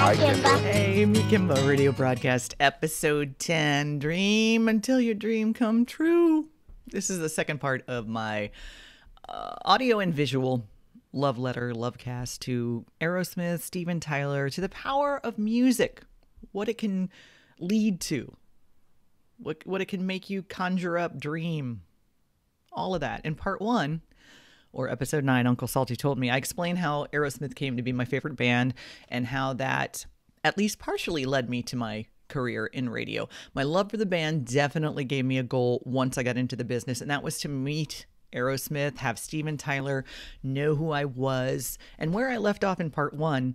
Hi, Kimba. Hey, me Kimba radio broadcast episode 10, Dream Until Your Dream Come True. This is the second part of my audio and visual love letter, love cast to Aerosmith, Steven Tyler, to the power of music, what it can lead to, what it can make you conjure up, dream, all of that. In part 1, or episode 9, Uncle Salty told me, I explained how Aerosmith came to be my favorite band and how that at least partially led me to my career in radio. My love for the band definitely gave me a goal once I got into the business, and that was to meet Aerosmith, have Steven Tyler know who I was. And where I left off in part 1,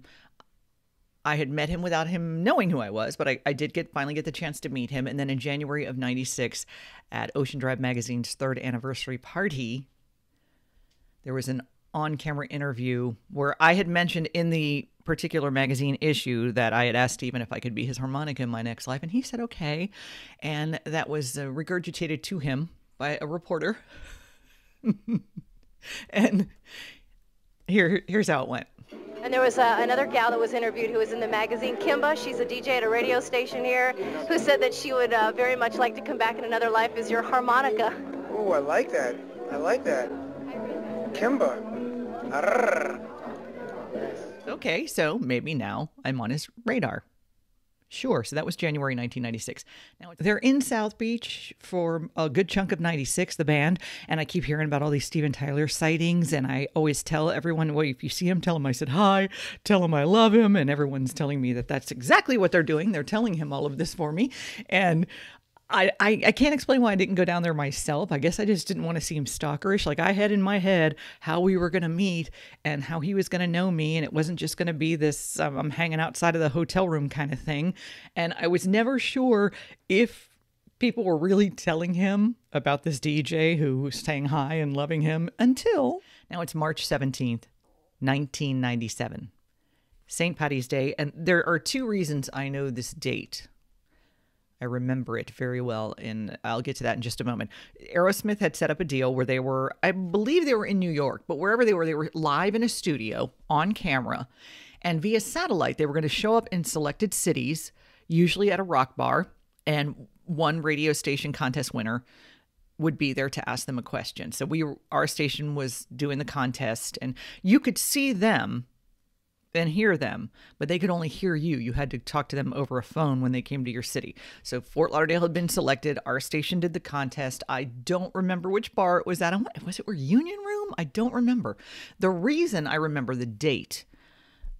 I had met him without him knowing who I was, but I did finally get the chance to meet him. And then in January of 96, at Ocean Drive Magazine's 3rd anniversary party, there was an on-camera interview where I had mentioned in the particular magazine issue that I had asked Steven if I could be his harmonica in my next life, and he said okay. And that was regurgitated to him by a reporter. And here's how it went. And there was another gal that was interviewed who was in the magazine, Kimba. She's a DJ at a radio station here, who said that she would very much like to come back in another life as your harmonica. Oh, I like that. I like that. Kimba. Arrrr. Okay, so maybe now I'm on his radar. Sure, so that was January 1996. Now, they're in South Beach for a good chunk of 96, the band, and I keep hearing about all these Steven Tyler sightings, and I always tell everyone, well, if you see him, tell him I said hi, tell him I love him, and everyone's telling me that that's exactly what they're doing. They're telling him all of this for me, and I can't explain why I didn't go down there myself. I guess I just didn't want to seem stalkerish. Like, I had in my head how we were going to meet and how he was going to know me. And it wasn't just going to be this, I'm hanging outside of the hotel room kind of thing. And I was never sure if people were really telling him about this DJ who was saying hi and loving him until now it's March 17th, 1997, St. Paddy's Day. And there are 2 reasons I know this date. I remember it very well, and I'll get to that in just a moment. Aerosmith had set up a deal where they were, I believe they were in New York, but wherever they were live in a studio on camera, and via satellite, they were going to show up in selected cities, usually at a rock bar, and one radio station contest winner would be there to ask them a question. So our station was doing the contest, and you could see them and hear them, but they could only hear you. You had to talk to them over a phone when they came to your city. So Fort Lauderdale had been selected. Our station did the contest. I don't remember which bar it was at. Was it Reunion Room? I don't remember. The reason I remember the date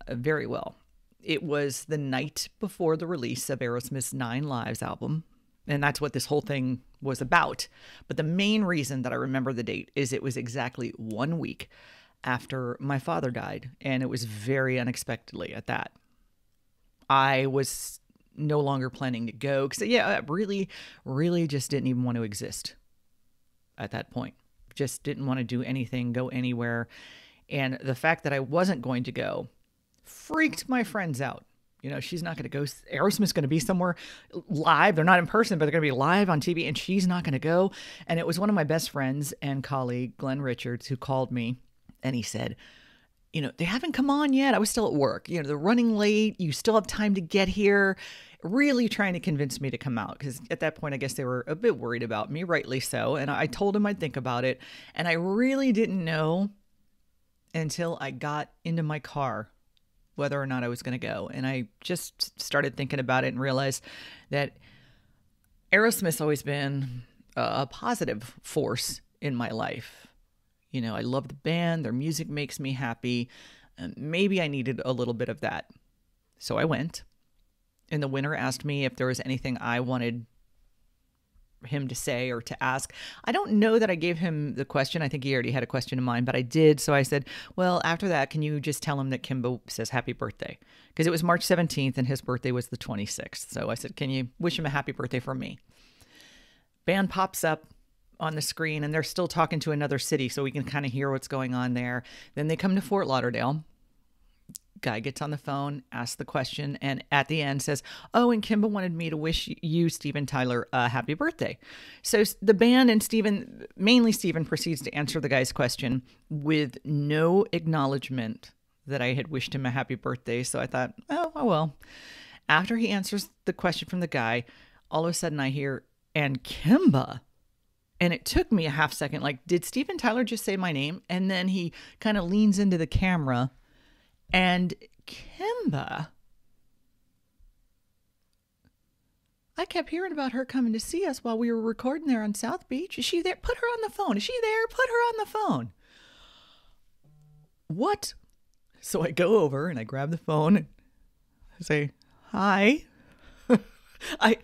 very well, it was the night before the release of Aerosmith's 9 Lives album. And that's what this whole thing was about. But the main reason that I remember the date is it was exactly 1 week after my father died, and it was very unexpectedly at that. I was no longer planning to go because, I really just didn't even want to exist at that point. Just didn't want to do anything, go anywhere. And the fact that I wasn't going to go freaked my friends out. You know, she's not going to go. Aerosmith's going to be somewhere live. They're not in person, but they're going to be live on TV, and she's not going to go. And it was one of my best friends and colleague, Glenn Richards, who called me. And he said, they haven't come on yet. I was still at work. They're running late. You still have time to get here. Really trying to convince me to come out. Because at that point, I guess they were a bit worried about me, rightly so. And I told him I'd think about it. And I really didn't know until I got into my car whether or not I was going to go. And I just started thinking about it and realized that Aerosmith's always been a positive force in my life. I love the band. Their music makes me happy. Maybe I needed a little bit of that. So I went. And the winner asked me if there was anything I wanted him to say or to ask. I don't know that I gave him the question. I think he already had a question in mind, but I did. So I said, well, after that, can you just tell him that Kimba says happy birthday? Because it was March 17th and his birthday was the 26th. So I said, can you wish him a happy birthday from me? Band pops up on the screen, and they're still talking to another city, so we can kind of hear what's going on there. Then they come to Fort Lauderdale. Guy gets on the phone, asks the question, and at the end says, oh, and Kimba wanted me to wish you, Steven Tyler, a happy birthday. So the band and Steven, mainly Steven, proceeds to answer the guy's question with no acknowledgement that I had wished him a happy birthday. So I thought, oh well. After he answers the question from the guy, all of a sudden I hear, and Kimba. And it took me a half second, like, did Steven Tyler just say my name? And then he kind of leans into the camera, and Kimba. I kept hearing about her coming to see us while we were recording there on South Beach. Is she there? Put her on the phone. Is she there? Put her on the phone. What? So I go over and I grab the phone and I say, hi. I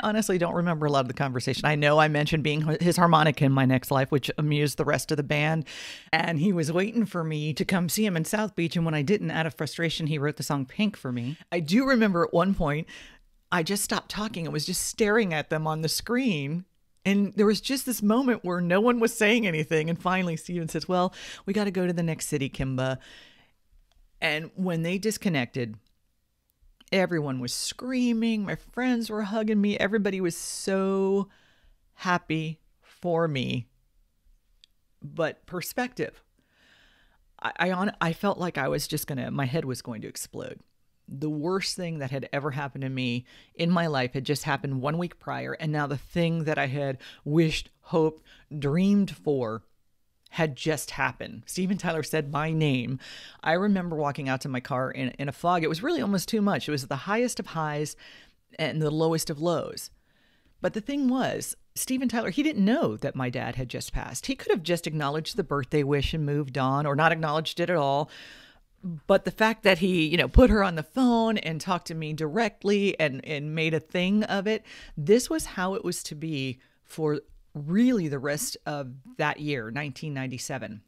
honestly don't remember a lot of the conversation. I know I mentioned being his harmonica in my next life, which amused the rest of the band. And he was waiting for me to come see him in South Beach. And when I didn't, out of frustration, he wrote the song Pink for me. I do remember at one point, I just stopped talking and was just staring at them on the screen. And there was just this moment where no one was saying anything. And finally, Steven says, well, we got to go to the next city, Kimba. And when they disconnected, everyone was screaming. My friends were hugging me. Everybody was so happy for me. But perspective, I felt like I was just my head was going to explode. The worst thing that had ever happened to me in my life had just happened 1 week prior. And now the thing that I had wished, hoped, dreamed for had just happened. Steven Tyler said my name. I remember walking out to my car in a fog. It was really almost too much. It was the highest of highs and the lowest of lows. But the thing was, Steven Tyler, he didn't know that my dad had just passed. He could have just acknowledged the birthday wish and moved on, or not acknowledged it at all. But the fact that he, put her on the phone and talked to me directly and made a thing of it, this was how it was to be for really the rest of that year, 1997.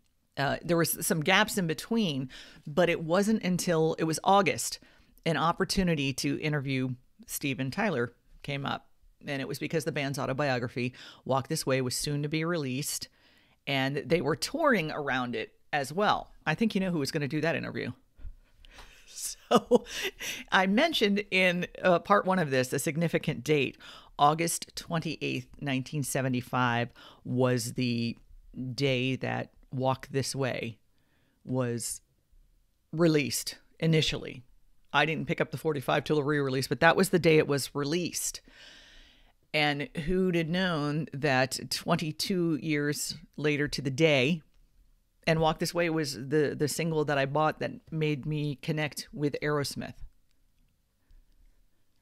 There was some gaps in between, but it wasn't until it was August, an opportunity to interview Steven Tyler came up. And it was because the band's autobiography, Walk This Way, was soon to be released. And they were touring around it as well. I think you know who was going to do that interview. So I mentioned in part one of this, a significant date, August 28th, 1975 was the day that Walk This Way was released initially. I didn't pick up the 45 till the re-release, but that was the day it was released. And who'd have known that 22 years later to the day, and Walk This Way was the single that I bought that made me connect with Aerosmith.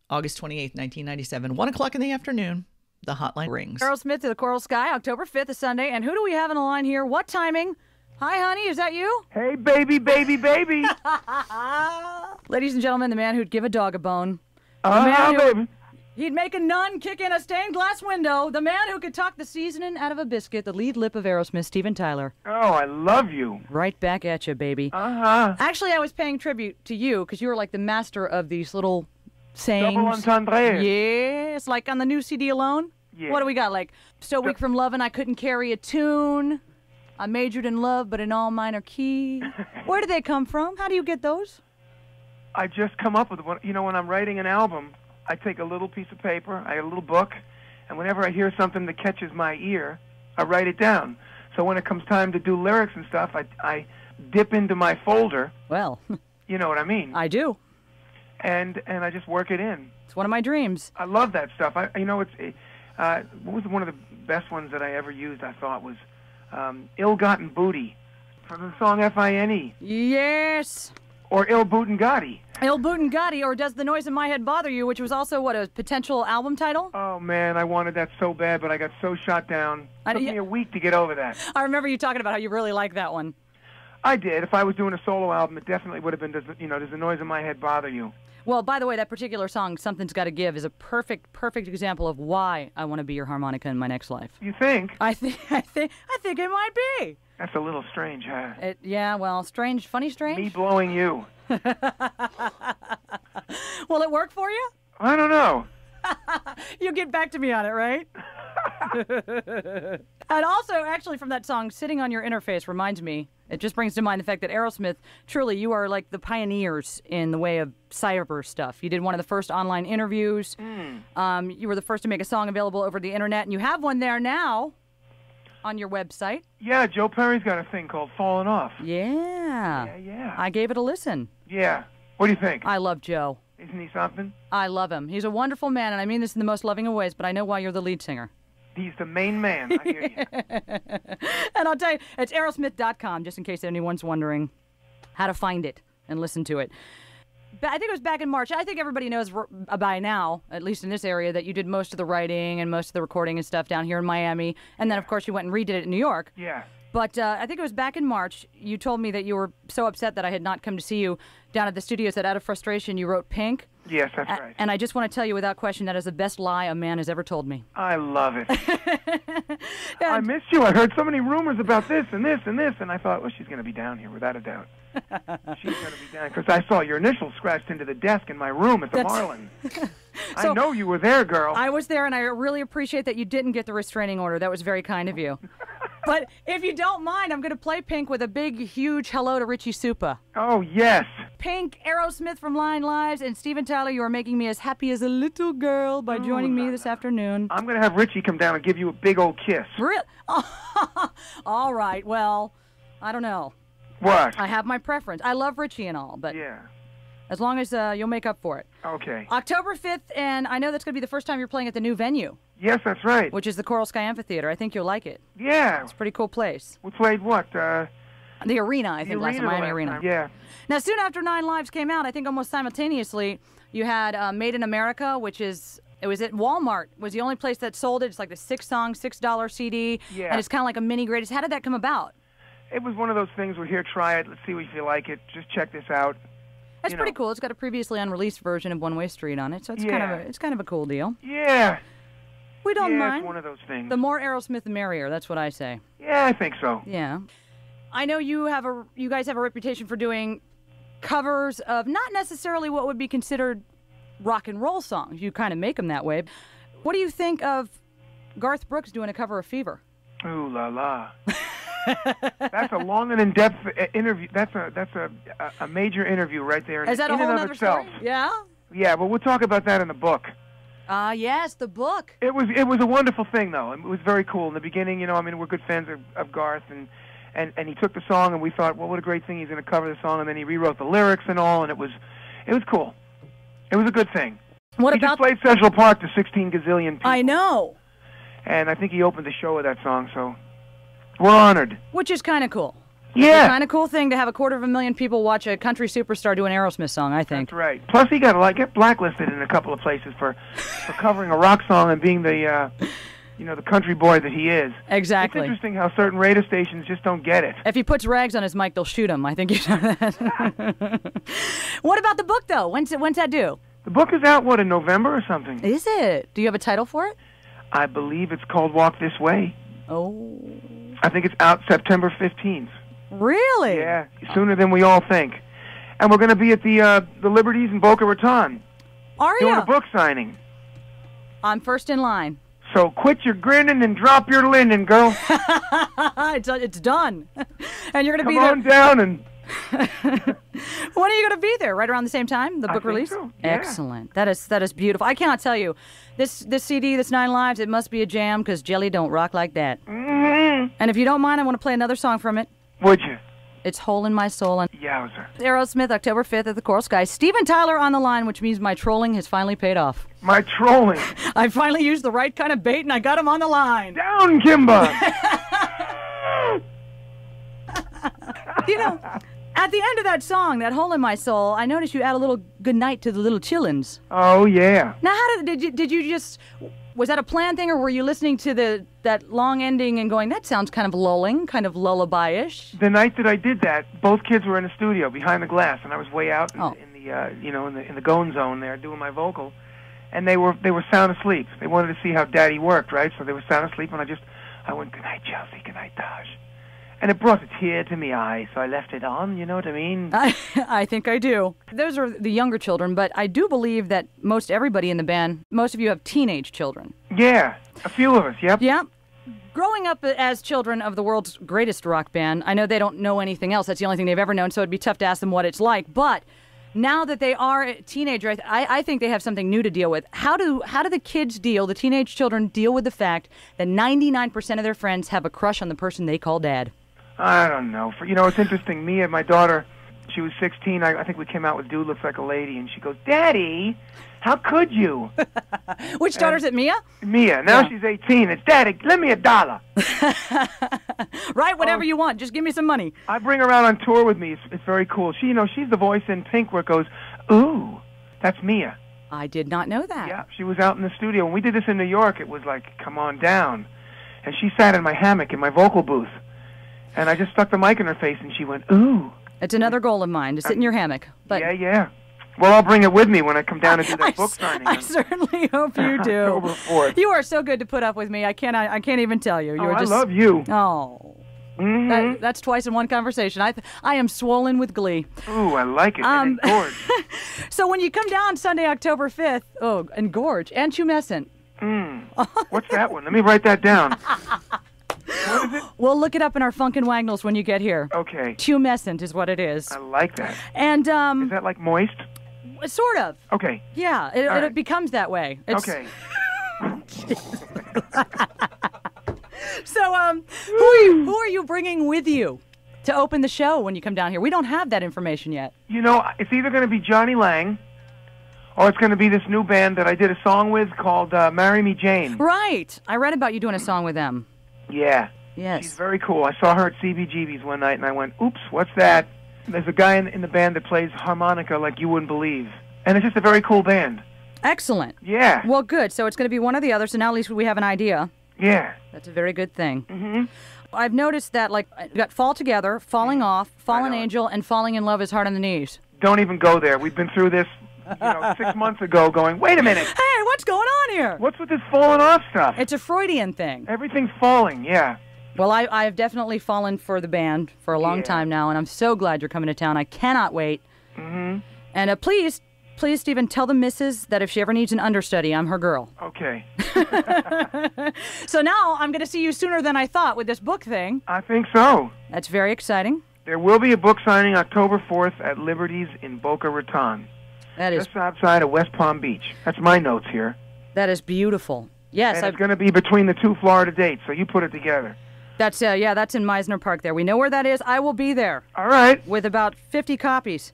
August 28th, 1997, 1 o'clock in the afternoon, the hotline rings. Aerosmith to the Coral Sky, October 5th is Sunday. And who do we have on the line here? What timing? Hi, honey, is that you? Hey, baby, baby, baby. Ladies and gentlemen, the man who'd give a dog a bone. Baby. He'd make a nun kick in a stained glass window. The man who could talk the seasoning out of a biscuit, the lead lip of Aerosmith, Steven Tyler. Oh, I love you. Right back at you, baby. Uh-huh. Actually, I was paying tribute to you because you were like the master of these little sayings. Double entendre. Yes, like on the new CD Alone. Yeah. What do we got? Like, so weak from loving I couldn't carry a tune. I majored in love, but in all minor key. Where do they come from? How do you get those? I just come up with one. When I'm writing an album, I take a little piece of paper, I have a little book, and whenever I hear something that catches my ear, I write it down. So when it comes time to do lyrics and stuff, I dip into my folder. Well, you know what I mean? I do. And I just work it in. It's one of my dreams. I love that stuff. What was one of the best ones that I ever used, I thought, was Ill-Gotten Booty from the song F-I-N-E. Yes. Or Il Butungati. Il Butungati, or Does the Noise in My Head Bother You, which was also, a potential album title? Oh, man, I wanted that so bad, but I got so shot down. It took me a week to get over that. I remember you talking about how you really like that one. I did. If I was doing a solo album, it definitely would have been, Does the Noise in My Head Bother You? Well, by the way, that particular song, Something's Gotta Give, is a perfect example of why I want to be your harmonica in my next life. You think? I think it might be. That's a little strange, huh? Yeah, well, strange, funny strange. Me blowing you. Will it work for you? I don't know. You'll get back to me on it, right? And also, actually, from that song, Sitting on Your Interface reminds me, it just brings to mind the fact that Aerosmith, truly, you are like the pioneers in the way of cyber stuff. You did one of the first online interviews. You were the first to make a song available over the internet, and you have one there now. on your website. Yeah, Joe Perry's got a thing called Falling Off. Yeah. Yeah. I gave it a listen. Yeah. What do you think? I love Joe. Isn't he something? I love him. He's a wonderful man, and I mean this in the most loving of ways, but I know why you're the lead singer. He's the main man. I hear you. And I'll tell you, it's aerosmith.com, just in case anyone's wondering how to find it and listen to it. But I think it was back in March. I think everybody knows by now, at least in this area, that you did most of the writing and most of the recording and stuff down here in Miami. And then, of course, you went and redid it in New York. Yeah. But I think it was back in March, you told me that you were so upset that I had not come to see you down at the studios that out of frustration you wrote Pink. Yes, that's right. And I just want to tell you without question that is the best lie a man has ever told me. I love it. I missed you. I heard so many rumors about this and this and this, and I thought, well, she's going to be down here without a doubt. She's going to be down because I saw your initials scratched into the desk in my room at the Marlin. I know you were there, girl. I was there, and I really appreciate that you didn't get the restraining order. That was very kind of you. But if you don't mind, I'm going to play Pink with a big, huge hello to Richie Supa. Oh, yes. Pink, Aerosmith from Nine Lives, and Steven Tyler, you are making me as happy as a little girl by joining me this afternoon. I'm going to have Richie come down and give you a big old kiss. Really? All right, well, I don't know. What? I have my preference. I love Richie and all, but yeah, as long as you'll make up for it. Okay. October 5th, and I know that's going to be the first time you're playing at the new venue. Yes, that's right. Which is the Coral Sky Amphitheater. I think you'll like it. Yeah. It's a pretty cool place. We played what? The Arena, I think, last time. Miami Arena. Yeah. Now, soon after Nine Lives came out, I think almost simultaneously, you had Made in America, which is... It was at Walmart. It was the only place that sold it. It's like the 6-song, $6 CD. Yeah. And it's kind of like a mini greatest. How did that come about? It was one of those things. We're here, try it. Let's see if you like it. Just check this out. That's pretty cool. It's got a previously unreleased version of One Way Street on it, so it's kind of a cool deal. Yeah. We don't mind. It's one of those things. The more Aerosmith, the merrier. That's what I say. Yeah, I think so. Yeah. I know you guys have a reputation for doing covers of not necessarily what would be considered rock and roll songs. You kind of make them that way. What do you think of Garth Brooks doing a cover of Fever? Ooh la la. That's a long and in-depth interview. That's a major interview right there. Is that a whole other story? Yeah. Yeah, but we'll talk about that in the book. Yes, the book. It was a wonderful thing, though. It was very cool in the beginning. I mean, we're good fans of Garth, and he took the song, and we thought, well, what a great thing. He's going to cover the song, and then he rewrote the lyrics and all, and it was cool. It was a good thing. What he about? Just played Central Park to 16 gazillion people. I know. And I think he opened the show with that song, so we're honored. Which is kind of cool. Yeah. It's a kind of cool thing to have 250,000 people watch a country superstar do an Aerosmith song, I think. That's right. Plus, he got get blacklisted in a couple of places for covering a rock song and being the the country boy that he is. Exactly. It's interesting how certain radio stations just don't get it. If he puts rags on his mic, they'll shoot him. I think you know that. What about the book, though? When's that due? The book is out, in November or something? Is it? Do you have a title for it? I believe it's called Walk This Way. Oh. I think it's out September 15th. Really? Yeah, sooner than we all think. And we're going to be at the Liberties in Boca Raton. Are you? Doing a book signing. I'm first in line. So quit your grinning and drop your linen, girl. It's done. And you're going to be there. Come on down and... When are you going to be there? Right around the same time, the book release? So. Yeah. Excellent. That is beautiful. I cannot tell you. This CD, this Nine Lives, it must be a jam because Jelly don't rock like that. Mm-hmm. And if you don't mind, I want to play another song from it. Would you? It's Hole in My Soul. And Yowzer. Aerosmith, October 5th at the Coral Sky. Steven Tyler on the line, which means my trolling has finally paid off. My trolling. I finally used the right kind of bait, and I got him on the line. Down, Kimba. At the end of that song, that Hole in My Soul, I noticed you add a little good night to the little chillins. Oh, yeah. Now, did you just... Was that a planned thing, or were you listening to that long ending and going, that sounds kind of lulling, kind of lullaby-ish? The night that I did that, both kids were in the studio behind the glass, and I was way out in the gone zone there doing my vocal, and they were sound asleep. They wanted to see how Daddy worked, right? So they were sound asleep, and I went, good night, Chelsea, good night, Taj. And it brought a tear to my eye, so I left it on, you know what I mean? I think I do. Those are the younger children, but I do believe that most everybody in the band, most of you have teenage children. Yeah, a few of us, yep. Yeah. Growing up as children of the world's greatest rock band, I know they don't know anything else. That's the only thing they've ever known, so it'd be tough to ask them what it's like. But now that they are a teenager, I think they have something new to deal with. How do the kids the teenage children deal with the fact that 99% of their friends have a crush on the person they call dad? I don't know. It's interesting. Me and my daughter, she was 16. I think we came out with Dude Looks Like a Lady, and she goes, Daddy, how could you? Which daughter's it, Mia? Mia. Now she's 18. It's, Daddy, lend me $1. Right, whatever you want. Just give me some money. I bring her out on tour with me. It's very cool. She's the voice in Pink where it goes, ooh, that's Mia. I did not know that. Yeah, she was out in the studio. When we did this in New York, it was like, come on down. And she sat in my hammock in my vocal booth. And I just stuck the mic in her face, and she went, ooh. It's another goal of mine, to sit in your hammock. But Yeah. Well, I'll bring it with me when I come down and do that book signing. I certainly hope you do. October 4th. You are so good to put up with me. I can't even tell you. I love you. Oh. Mm-hmm. That's twice in one conversation. I am swollen with glee. Ooh, I like it. And engorged. So when you come down Sunday, October 5th, engorge and tumescent. What's that one? Let me write that down. What is it? We'll look it up in our Funkin' Wagnalls when you get here. Okay. Tumescent is what it is. I like that. And is that like moist? Sort of. Okay. Yeah, it becomes that way. Okay. So, who are you bringing with you to open the show when you come down here? We don't have that information yet. It's either going to be Johnny Lang, or it's going to be this new band that I did a song with called Marry Me Jane. Right. I read about you doing a song with them. Yeah. Yes. She's very cool. I saw her at CBGB's one night, and I went, oops, what's that? There's a guy in the band that plays harmonica like you wouldn't believe. And it's just a very cool band. Excellent. Yeah. Well, good. So it's going to be one or the other, so now at least we have an idea. Yeah. That's a very good thing. Mm-hmm. I've noticed that, you got Fall Together, Falling Off, Fallen Angel, and Falling in Love is Hard on the Knees. Don't even go there. We've been through this, 6 months ago going, wait a minute. Hey, what's going on here? What's with this falling off stuff? It's a Freudian thing. Everything's falling, yeah. Well, I have definitely fallen for the band for a long time now, and I'm so glad you're coming to town. I cannot wait. Mm-hmm. And please, Stephen, tell the missus that if she ever needs an understudy, I'm her girl. Okay. So now I'm going to see you sooner than I thought with this book thing. I think so. That's very exciting. There will be a book signing October 4th at Liberty's in Boca Raton. That is just outside of West Palm Beach. That's my notes here. That is beautiful. Yes, and it's going to be between the two Florida dates, so you put it together. That's that's in Meisner Park there. We know where that is. I will be there. All right. With about 50 copies.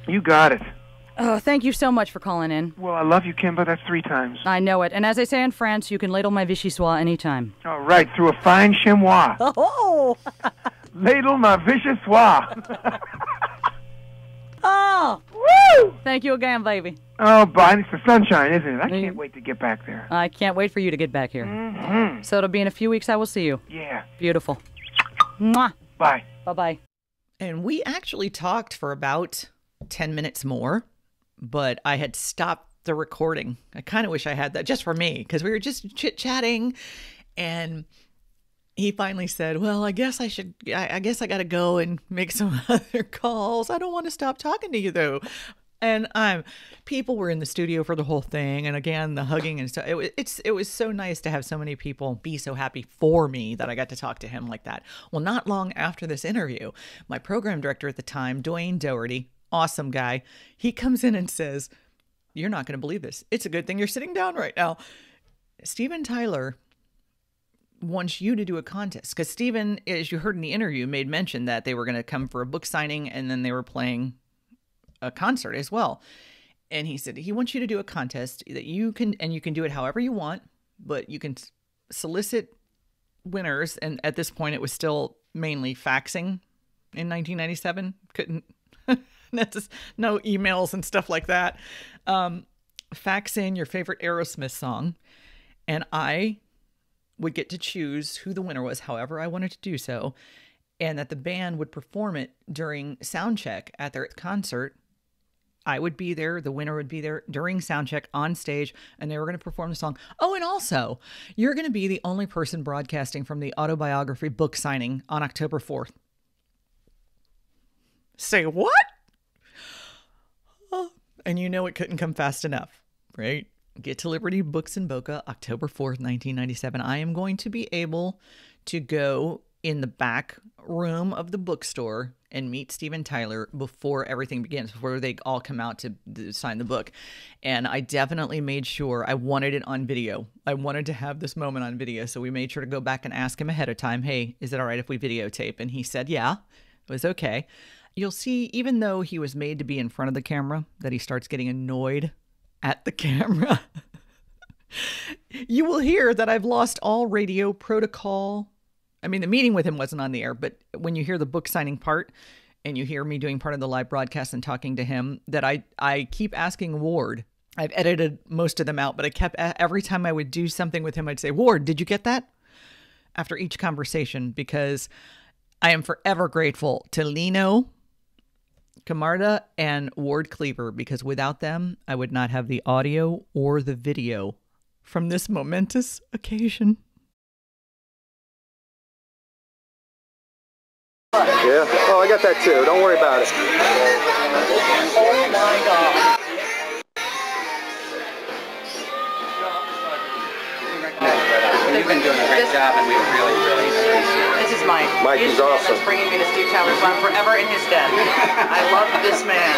You got it. Oh, thank you so much for calling in. Well, I love you, Kimba. That's 3 times. I know it. And as they say in France, you can ladle my vichyssoise anytime. All right, through a fine chamois. Oh! Ladle my vichyssoise. Oh! Woo! Thank you again, baby. Oh, but it's the sunshine, isn't it? I can't wait to get back there. I can't wait for you to get back here. Mm-hmm. So it'll be in a few weeks I will see you. Yeah. Beautiful. Mwah. Bye. Bye-bye. And we actually talked for about 10 minutes more, but I had stopped the recording. I kind of wish I had that just for me, because we were just chit-chatting, and he finally said, well, I guess I got to go and make some other calls. I don't want to stop talking to you, though. And people were in the studio for the whole thing. And again, the hugging and stuff. It was so nice to have so many people be so happy for me that I got to talk to him like that. Well, not long after this interview, my program director at the time, Dwayne Doherty, awesome guy, he comes in and says, you're not going to believe this. It's a good thing you're sitting down right now. Steven Tyler wants you to do a contest, because Steven, as you heard in the interview, made mention that they were going to come for a book signing and then they were playing a concert as well. And he said he wants you to do a contest that you can do it however you want, but you can solicit winners. And at this point, it was still mainly faxing in 1997. Couldn't no emails and stuff like that. Fax in your favorite Aerosmith song, and I would get to choose who the winner was, however I wanted to do so, and that the band would perform it during sound check at their concert. I would be there, the winner would be there during sound check on stage, and they were going to perform the song. Oh, and also, you're going to be the only person broadcasting from the autobiography book signing on October 4th. Say what? Oh, and you know it couldn't come fast enough, right? Get to Liberty Books in Boca, October 4th, 1997. I am going to be able to go in the back room of the bookstore and meet Steven Tyler before everything begins, before they all come out to sign the book. And I definitely made sure I wanted it on video. I wanted to have this moment on video. So we made sure to go back and ask him ahead of time, hey, is it all right if we videotape? And he said, yeah, it was okay. You'll see, even though he was made to be in front of the camera, that he starts getting annoyed at the camera. You will hear that I've lost all radio protocol. I mean, the meeting with him wasn't on the air, but when you hear the book signing part and you hear me doing part of the live broadcast and talking to him, that I keep asking Ward. I've edited most of them out, but I kept, every time I would do something with him, I'd say, Ward, did you get that? After each conversation, because I am forever grateful to Lino, Camarda, and Ward Cleaver, because without them, I would not have the audio or the video from this momentous occasion. Yeah. Oh, I got that too. Don't worry about it. Oh my God. You've been doing a great job, and we really, really appreciate it. This is Mike. Mike is awesome. That's bringing me to Steve Tyler, so I'm forever in his debt. I love this man.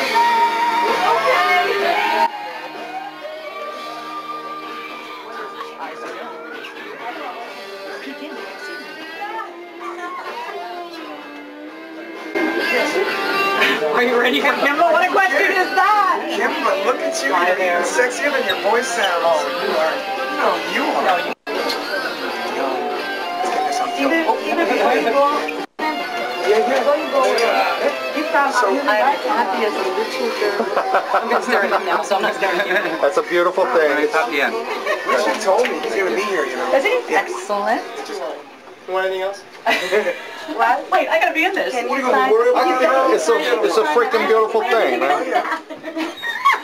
Are you ready for Kimba? What a question is that? Kimba, look at you. You're even sexier than your voice sounds. Oh, you are. No, you are. No, you. Let's get this on film. Even before you go, before you go, you found out I'm happy as a little girl. I'm going to stare at him now, so I'm not staring at you. That's a beautiful thing. It's up the end. Richard told me he's going to be here, you know. Is he? Excellent. You want anything else? What? Wait, I gotta be in this. What are you going to worry about? It's a freaking beautiful thing, man.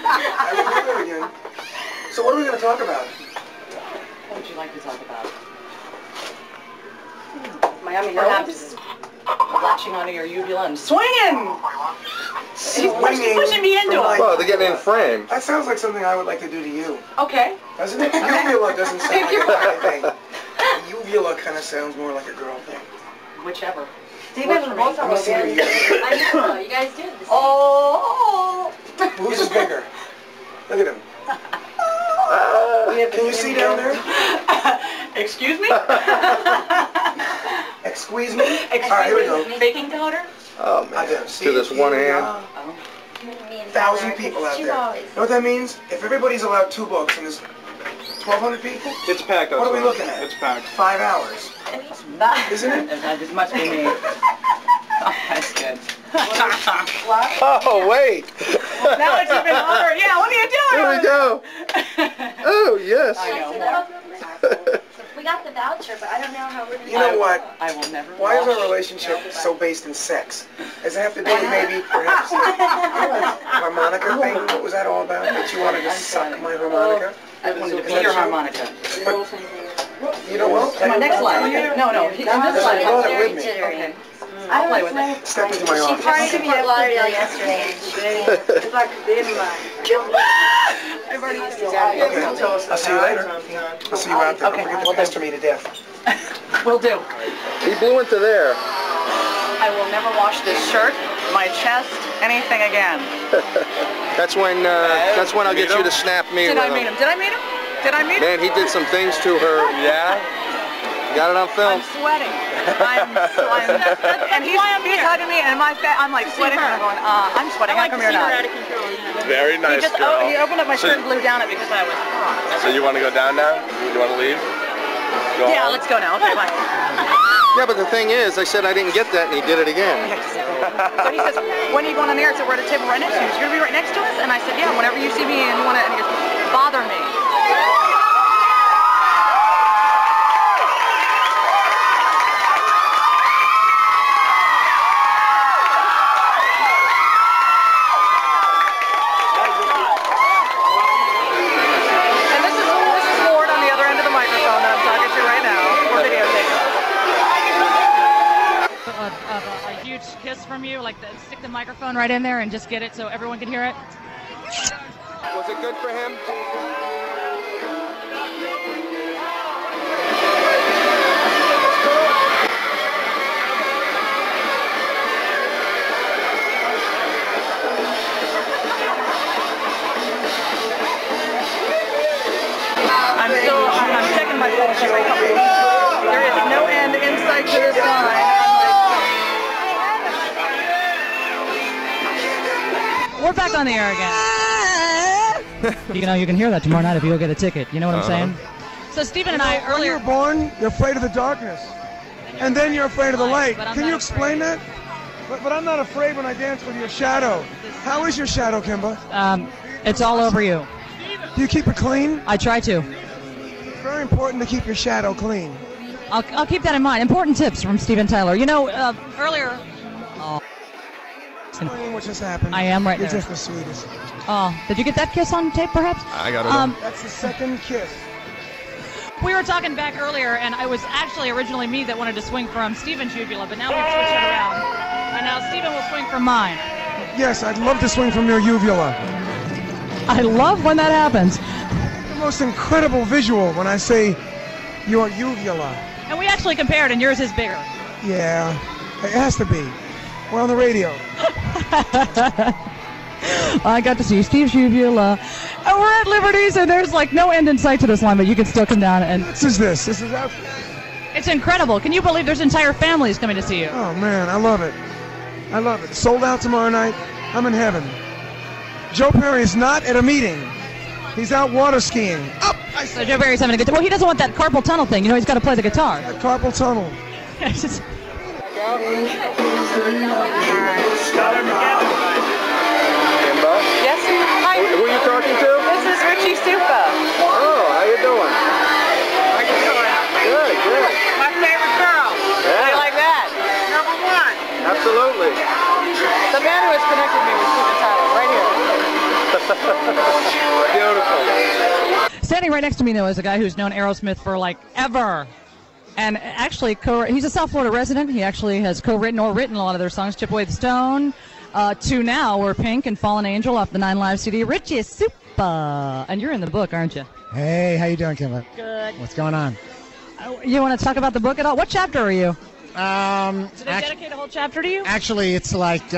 I will do it again. So what are we going to talk about? What would you like to talk about? Miami, perhaps latching onto your uvula and swinging! She's pushing me into it. Well, they're getting in frame. That sounds like something I would like to do to you. Okay. Doesn't it? Uvula doesn't sound like a guy thing. Uvula kind of sounds more like a girl thing. Whichever. Steven, both I'm are going to see you. I know, you guys do this. Oh! Whose is bigger? Look at him. Can you see down there? Excuse me? Squeeze me? Alright, here we go. Baking powder? Oh, man. To this one hand. 1,000 people out there. You know what that means? If everybody's allowed 2 books and there's 1,200 people, It's packed. what are we looking at? It's packed. 5 hours. Isn't it? This must be me. Oh, that's good. Oh, wait. Now it's even harder. Yeah, what are you doing? Here we go. Oh, yes. I know. We got the voucher, but I don't know how we're going to You know what? I will never. Why is our relationship so based in sex? Does it have to do with maybe perhaps the harmonica thing? What was that all about? That you wanted to suck my harmonica? I wanted to be your harmonica. You know what? In my next life. No. In this life. brought it with me. Okay. I'll play with it. Step into my She office. tried to be at Lauderdale yesterday. It's like I've already used it. Okay. I'll see you later. I'll see you out there. Okay, Don't forget we'll to pester me to death. Will do. He blew into there. I will never wash this shirt, my chest, anything again. That's when I'll get you to snap me Did with I meet him. him? Did I meet him? Did I meet him? Man, he did some things to her. Yeah? Got it on film. I'm sweating. And he's hugging me, and I'm like sweating, and I'm going, I'm sweating. How come you're not? Very nice girl. He opened up my shirt and blew down it because I was hot. So you want to go down now? You want to leave? Go Yeah, home? let's go now. Okay, bye. Yeah, but the thing is, I said I didn't get that, and he did it again. So he says, when are you going on the air? I said, we're at a table right next to you. You're going to be right next to us? And I said, yeah, whenever you see me and you want to, and he goes, bother me. And this is Ward on the other end of the microphone that I'm talking to right now. We're videotaping. A huge kiss from you, like stick the microphone right in there and just get it so everyone can hear it. Was it good for him? on the air again. You can hear that tomorrow night if you go get a ticket. You know what I'm saying? So Steven and I When earlier. you were born, you're afraid of the darkness. And then you're afraid of the light. But I'm Can not you explain that? But I'm not afraid when I dance with your shadow. How is your shadow, Kimba? It's all over you. Do you keep it clean? I try to. It's very important to keep your shadow clean. I'll keep that in mind. Important tips from Steven Tyler. You know, earlier. Explain what just happened. I am right You're now. just the sweetest. Oh, did you get that kiss on tape, perhaps? I got it. That's the second kiss. We were talking back earlier, and it was actually originally me that wanted to swing from Steven's uvula, but now we've switched it around. And now Steven will swing from mine. Yes, I'd love to swing from your uvula. I love when that happens. The most incredible visual when I say your uvula. And we actually compared, and yours is bigger. Yeah, it has to be. We're on the radio. I got to see Steve's uvula. And we're at Liberty's, and there's like no end in sight to this line, but you can still come down and. This is this. This is our. It's incredible. Can you believe there's entire families coming to see you? Oh man, I love it. I love it. Sold out tomorrow night. I'm in heaven. Joe Perry is not at a meeting. He's out water skiing. Up! So Joe Barry's having a good time. Well, he doesn't want that carpal tunnel thing. You know, he's got to play the guitar. That carpal tunnel. Kimba? Yes. Hi. Who are you talking to? This is Richie Supa. Oh, how you doing? How you doing? Good, good. My favorite girl. Yeah. You like that? Number one. Absolutely. The man who has connected me with Steven Tyler, right here. Beautiful. Standing right next to me, though, is a guy who's known Aerosmith for like ever. And actually, he's a South Florida resident. He actually has co-written or written a lot of their songs. Chip Away the Stone. To now, we're Pink and Fallen Angel off the 9 Live CD. Richie Supa. And you're in the book, aren't you? Hey, how you doing, Kimba? Good. What's going on? You want to talk about the book at all? What chapter are you? Did they dedicate a whole chapter to you? Actually, it's like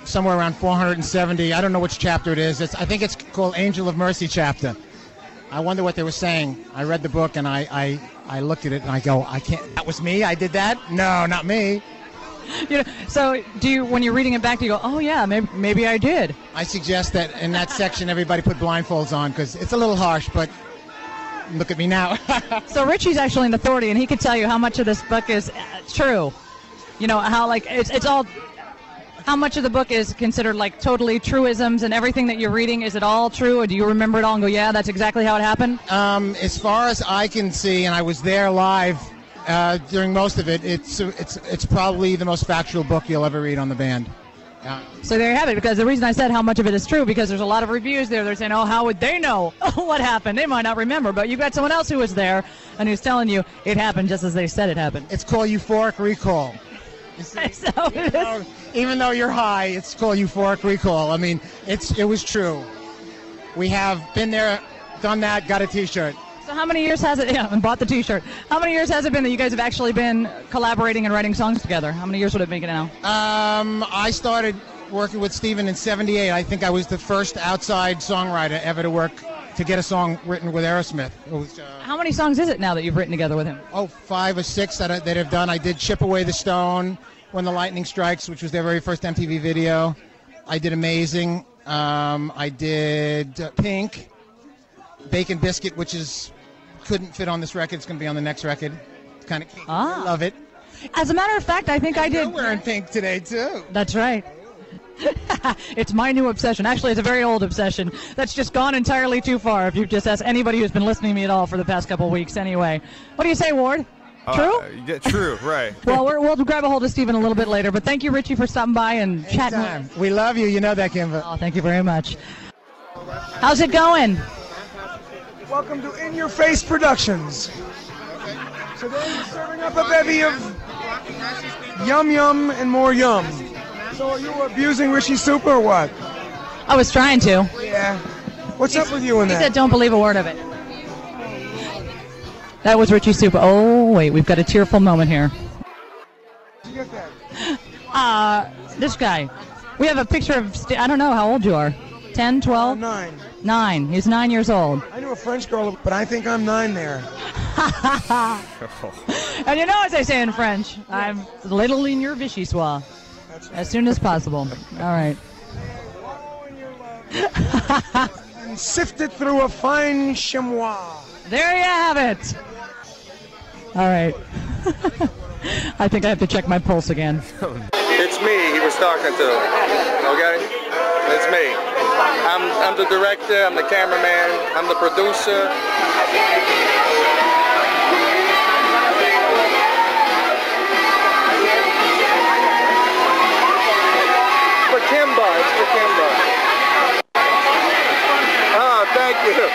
somewhere around 470. I don't know which chapter it is. I think it's called Angel of Mercy chapter. I wonder what they were saying. I read the book and I looked at it and I go, I can't. That was me. I did that. No, not me. You know, so when you're reading it back, do you go, oh yeah, maybe I did? I suggest that in that section everybody put blindfolds on because it's a little harsh, but look at me now. So Richie's actually an authority, and he could tell you how much of this book is true. You know how like it's all. How much of the book is considered like totally truisms, and everything that you're reading, is it all true, or do you remember it all and go, yeah, that's exactly how it happened? As far as I can see, and I was there live during most of it, it's probably the most factual book you'll ever read on the band. So there you have it, because the reason I said how much of it is true, because there's a lot of reviews there. They're saying, oh, how would they know what happened? They might not remember, but you've got someone else who was there and who's telling you it happened just as they said it happened. It's called euphoric recall. Even though you're high, it's called euphoric recall. I mean, it was true. We have been there, done that, got a T-shirt. So how many years has it, and bought the T-shirt. How many years has it been that you guys have actually been collaborating and writing songs together? How many years would it make it now? I started working with Steven in '78. I think I was the first outside songwriter ever to get a song written with Aerosmith. It was, how many songs is it now that you've written together with him? 5 or 6 that I've done. I did Chip Away the Stone, When the Lightning Strikes, which was their very first MTV video. I did Amazing. I did Pink. Bacon Biscuit, which couldn't fit on this record. It's going to be on the next record. It's kind of kinky. I love it. As a matter of fact, I think I did. You're wearing pink today, too. That's right. It's my new obsession. Actually, it's a very old obsession that's just gone entirely too far, if you've just asked anybody who's been listening to me at all for the past couple of weeks anyway. What do you say, Ward? True? Yeah, true, right. Well, we'll grab a hold of Steven a little bit later, but thank you, Richie, for stopping by and chatting. Anytime. We love you. You know that, Kimba. Oh, thank you very much. How's it going? Welcome to In Your Face Productions. Today we're serving up a bevy of yum yum and more yum. So are you abusing Richie Supa or what? I was trying to. Yeah. What's up with you in He that? said don't believe a word of it. That was Richie Supa. Oh, wait, we've got a tearful moment here. Did you get that? This guy. We have a picture of, I don't know how old you are. 10, 12? 9. 9. He's 9 years old. I knew a French girl, but I think I'm 9 there. And you know, as they say in French, I'm little in your vichyssoise. As soon as possible. All right. and sift it through a fine chamois. There you have it. All right. I think I have to check my pulse again. It's me he was talking to. Okay? It's me. I'm the director, I'm the cameraman, I'm the producer. For Kimba, it's for Kimba. Oh, thank you.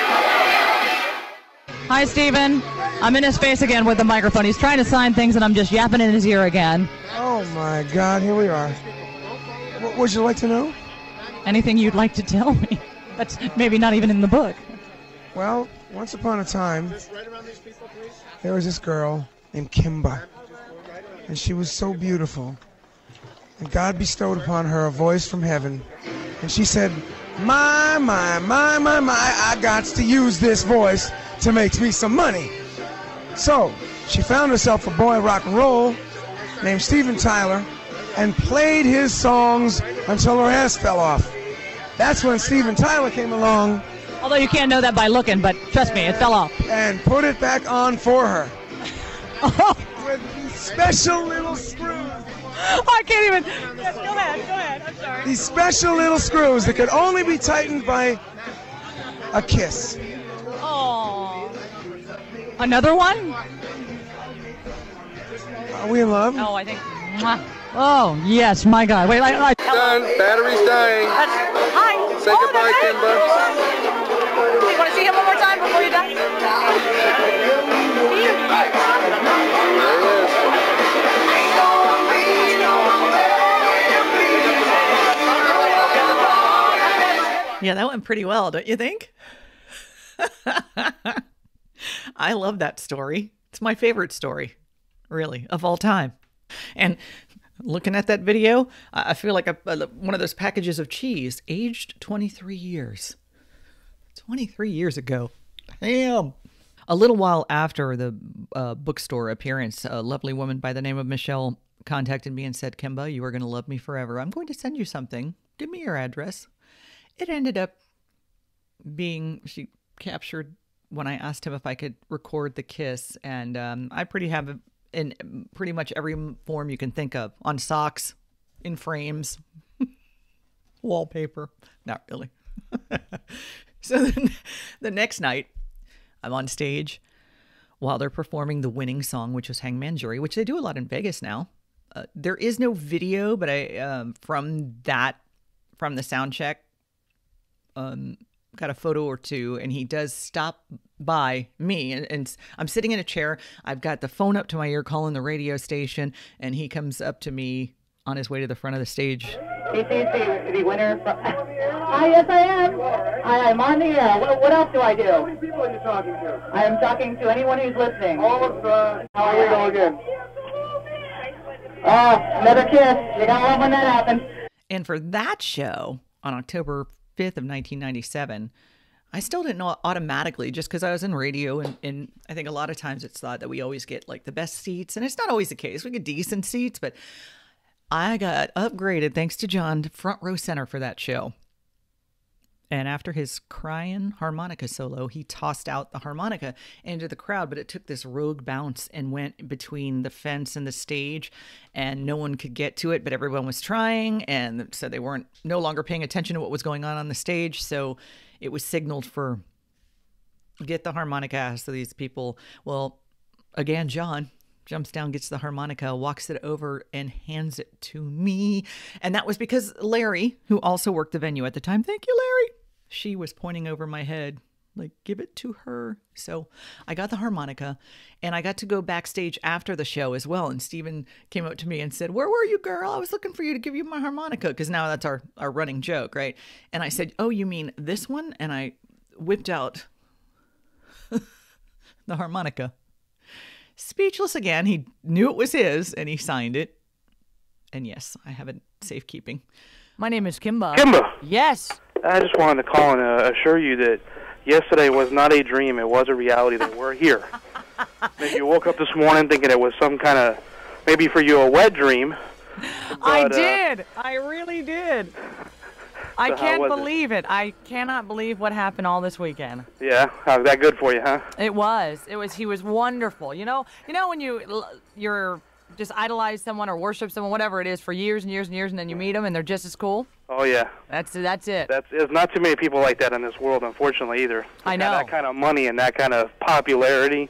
Hi, Steven. I'm in his face again with the microphone. He's trying to sign things, and I'm just yapping in his ear again. Oh, my God. Here we are. What would you like to know? Anything you'd like to tell me. That's maybe not even in the book. Well, once upon a time, there was this girl named Kimba, and she was so beautiful. And God bestowed upon her a voice from heaven, and she said, my, I got to use this voice to make me some money. So she found herself a boy rock and roll named Steven Tyler and played his songs until her ass fell off. That's when Steven Tyler came along. Although you can't know that by looking, but trust me, it fell off. And put it back on for her. With these special little screws. I can't even. Yes, go ahead. I'm sorry. These special little screws that could only be tightened by a kiss. Oh. Another one? Are we in love? Oh, I think. Oh, yes, my God. Wait, Done. Battery's dying. Hi. Say goodbye, Kimba. You want to see him one more time before you die? Yeah, that went pretty well, don't you think? I love that story. It's my favorite story, really, of all time. And looking at that video, I feel like one of those packages of cheese, aged 23 years. 23 years ago. Damn. A little while after the bookstore appearance, a lovely woman by the name of Michelle contacted me and said, Kimba, you are going to love me forever. I'm going to send you something. Give me your address. It ended up being, she captured when I asked him if I could record the kiss, and I have it in pretty much every form you can think of, on socks, in frames, wallpaper. Not really. So then the next night, I'm on stage while they're performing the winning song, which was Hangman Jury, which they do a lot in Vegas now. There is no video, but I from the sound check, got a photo or two, and he does stop by me, and I'm sitting in a chair. I've got the phone up to my ear calling the radio station, and he comes up to me on his way to the front of the stage. This is the winner. Hi, yes, I am. I'm on the air. What else do I do? How many people are you talking to? I am talking to anyone who's listening. All of the... How are we going again? Oh, another kiss. You gotta love when that happens. And for that show, on October 5th of 1997, I still didn't know automatically, just because I was in radio, and I think a lot of times it's thought that we always get like the best seats, and it's not always the case. We get decent seats, but I got upgraded, thanks to John, to front row center for that show. And after his crying harmonica solo, he tossed out the harmonica into the crowd, but it took this rogue bounce and went between the fence and the stage, and no one could get to it, but everyone was trying, and so they weren't no longer paying attention to what was going on the stage. So it was signaled for get the harmonica. So these people, well, again, John jumps down, gets the harmonica, walks it over, and hands it to me. And that was because Larry, who also worked the venue at the time, thank you, Larry, she was pointing over my head, like, give it to her. So I got the harmonica, and I got to go backstage after the show as well. And Steven came up to me and said, where were you, girl? I was looking for you to give you my harmonica, because now that's our running joke, right? And I said, oh, you mean this one? And I whipped out the harmonica. Speechless again. He knew it was his, and he signed it. And yes, I have it safekeeping. My name is Kimba. Kimba. Yes. I just wanted to call and assure you that yesterday was not a dream. It was a reality that we're here. Maybe you woke up this morning thinking it was some kind of, maybe for you, a wet dream. But, I did. I really did. I So how can't was it? believe it. I cannot believe what happened all this weekend. Yeah, how's that good for you, huh? It was. He was wonderful. You know when you're just idolize someone or worship someone, whatever it is, for years and years and years, and then you meet them and they're just as cool. Oh yeah. That's it. There's not too many people like that in this world, unfortunately, either. I know. That kind of money and that kind of popularity,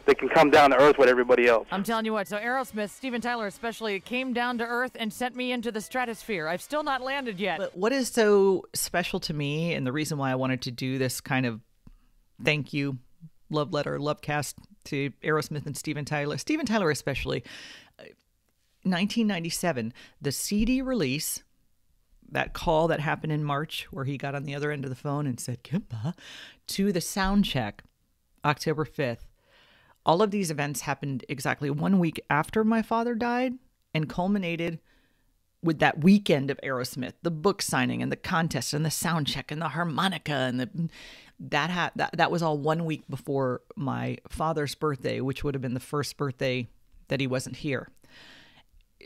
they can come down to earth with everybody else. I'm telling you what. So Aerosmith, Steven Tyler especially, came down to earth and sent me into the stratosphere. I've still not landed yet. But what is so special to me, and the reason why I wanted to do this kind of thank you, love letter, love cast to Aerosmith and Steven Tyler especially, 1997, the CD release, that call that happened in March where he got on the other end of the phone and said, Kimba, to the sound check, October 5th. All of these events happened exactly 1 week after my father died and culminated with that weekend of Aerosmith, the book signing and the contest and the sound check and the harmonica and that was all 1 week before my father's birthday, which would have been the first birthday that he wasn't here.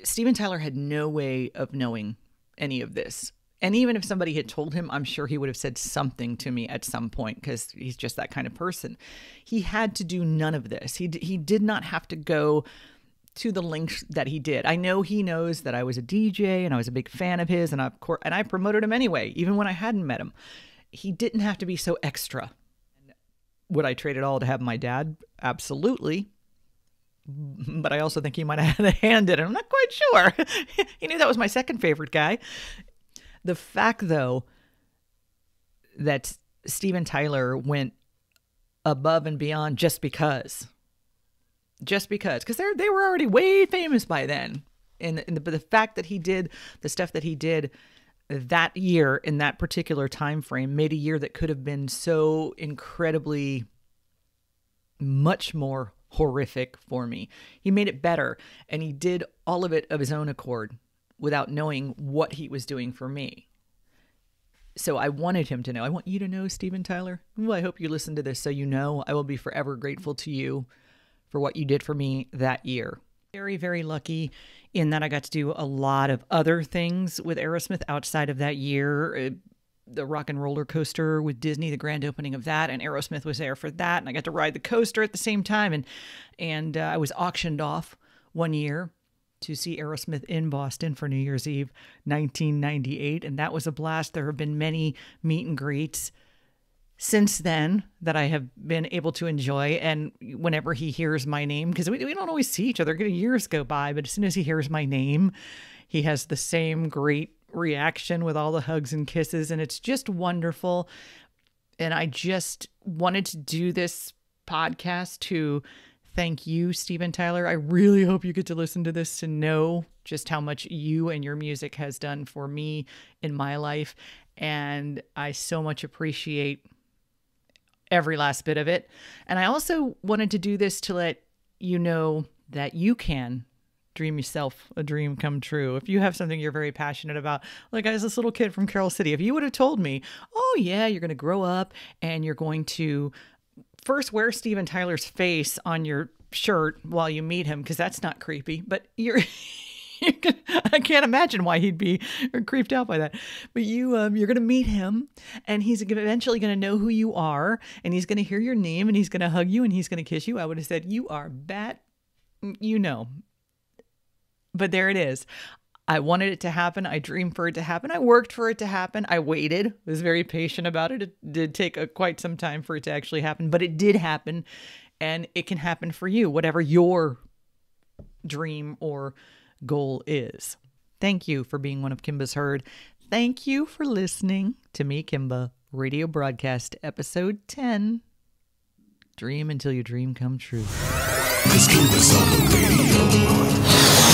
Steven Tyler had no way of knowing any of this. And even if somebody had told him, I'm sure he would have said something to me at some point because he's just that kind of person. He had to do none of this. He did not have to go to the lengths that he did. I know he knows that I was a DJ and I was a big fan of his, and I promoted him anyway, even when I hadn't met him. He didn't have to be so extra. Would I trade it all to have my dad? Absolutely. But I also think he might have had a hand in it. I'm not quite sure. He knew that was my second favorite guy. The fact, though, that Steven Tyler went above and beyond just because they were already way famous by then. But the fact that he did the stuff that he did that year in that particular time frame made a year that could have been so incredibly much more horrific for me. He made it better, and he did all of it of his own accord without knowing what he was doing for me. So I wanted him to know. I want you to know, Steven Tyler. Well, I hope you listen to this so you know I will be forever grateful to you for what you did for me that year. Very, very lucky in that I got to do a lot of other things with Aerosmith outside of that year. The Rock and Roller Coaster with Disney, the grand opening of that, and Aerosmith was there for that, and I got to ride the coaster at the same time, and I was auctioned off one year to see Aerosmith in Boston for New Year's Eve, 1998, and that was a blast. There have been many meet and greets since then that I have been able to enjoy, and whenever he hears my name, because we don't always see each other, years go by, but as soon as he hears my name, he has the same great reaction with all the hugs and kisses, and it's just wonderful. And I just wanted to do this podcast to thank you, Steven Tyler. I really hope you get to listen to this to know just how much you and your music has done for me in my life, and I so much appreciate every last bit of it. And I also wanted to do this to let you know that you can dream yourself a dream come true. If you have something you're very passionate about, like as this little kid from Carroll City, if you would have told me, oh yeah, you're going to grow up and you're going to first wear Steven Tyler's face on your shirt while you meet him, because that's not creepy, but I can't imagine why he'd be creeped out by that. But you're going to meet him, and he's eventually going to know who you are, and he's going to hear your name, and he's going to hug you, and he's going to kiss you. I would have said, you are But there it is. I wanted it to happen. I dreamed for it to happen. I worked for it to happen. I waited, was very patient about it. It did take quite some time for it to actually happen, but it did happen, and it can happen for you, whatever your dream or goal is. Thank you for being one of Kimba's Herd. Thank you for listening to me, Kimba, radio broadcast episode 10. Dream until your dream come true. This Kimba's on the radio.